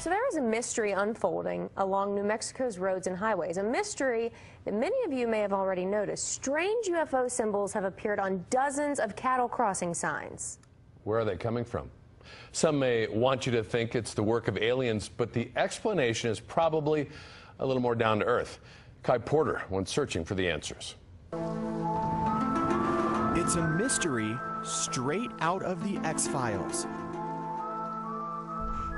So there is a mystery unfolding along New Mexico's roads and highways, a mystery that many of you may have already noticed. Strange UFO symbols have appeared on dozens of cattle crossing signs. Where are they coming from? Some may want you to think it's the work of aliens, but the explanation is probably a little more down to earth. Kai Porter went searching for the answers. It's a mystery straight out of the X-Files.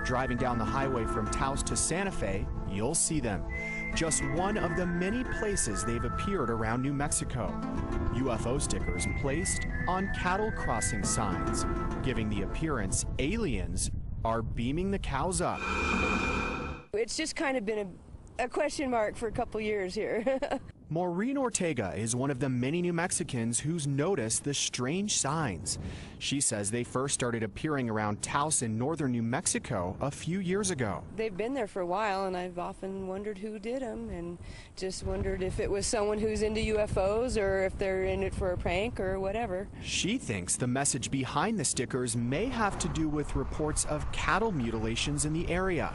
Driving down the highway from Taos to Santa Fe, you'll see them. Just one of the many places they've appeared around New Mexico. UFO stickers placed on cattle crossing signs, giving the appearance aliens are beaming the cows up. It's just kind of been a question mark for a couple years here. Maureen Ortega is one of the many New Mexicans who's noticed the strange signs. She says they first started appearing around Taos in northern New Mexico a few years ago. They've been there for a while, and I've often wondered who did them, and just wondered if it was someone who's into UFOs or if they're in it for a prank or whatever. She thinks the message behind the stickers may have to do with reports of cattle mutilations in the area.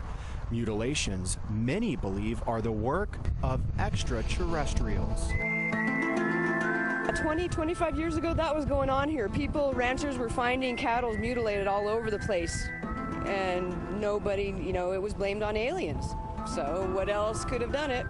Mutilations many believe are the work of extraterrestrials. 25 years ago, that was going on here. Ranchers were finding cattle mutilated all over the place. And nobody, it was blamed on aliens. So what else could have done it?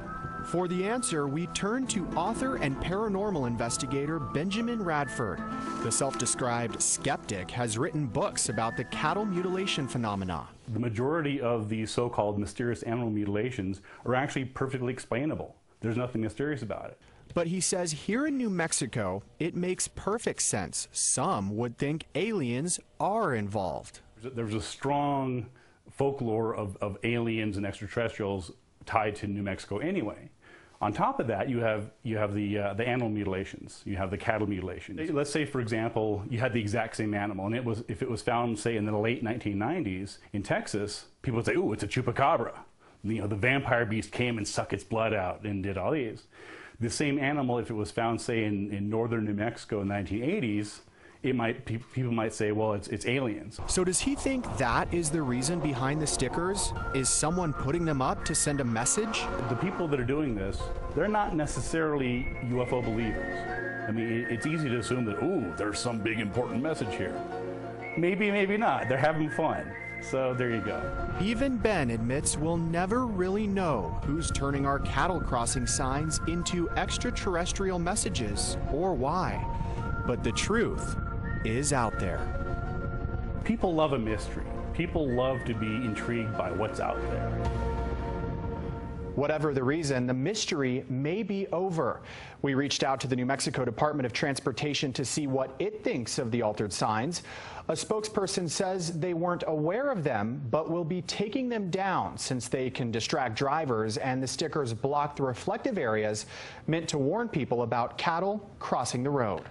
For the answer, we turn to author and paranormal investigator Benjamin Radford. The self-described skeptic has written books about the cattle mutilation phenomena. The majority of these so-called mysterious animal mutilations are actually perfectly explainable. There's nothing mysterious about it. But he says here in New Mexico, it makes perfect sense. Some would think aliens are involved. There's a strong folklore of aliens and extraterrestrials tied to New Mexico anyway. On top of that, you have the animal mutilations. You have the cattle mutilations. Let's say, for example, you had the exact same animal, and if it was found, say, in the late 1990s in Texas, people would say, "Ooh, it's a chupacabra." The vampire beast came and sucked its blood out and did all these. The same animal, if it was found, say, in northern New Mexico in the 1980s, people might say, well, it's aliens. So does he think that is the reason behind the stickers? Is someone putting them up to send a message? The people that are doing this, they're not necessarily UFO believers. I mean, it's easy to assume that, ooh, there's some big important message here. Maybe, maybe not. They're having fun. So there you go. Even Ben admits we'll never really know who's turning our cattle crossing signs into extraterrestrial messages or why. But the truth is out there. People love a mystery. People love to be intrigued by what's out there. Whatever the reason, the mystery may be over. We reached out to the New Mexico Department of Transportation to see what it thinks of the altered signs. A spokesperson says they weren't aware of them, but will be taking them down since they can distract drivers and the stickers block the reflective areas meant to warn people about cattle crossing the road.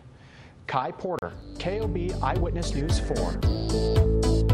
Kai Porter, KOB Eyewitness News 4.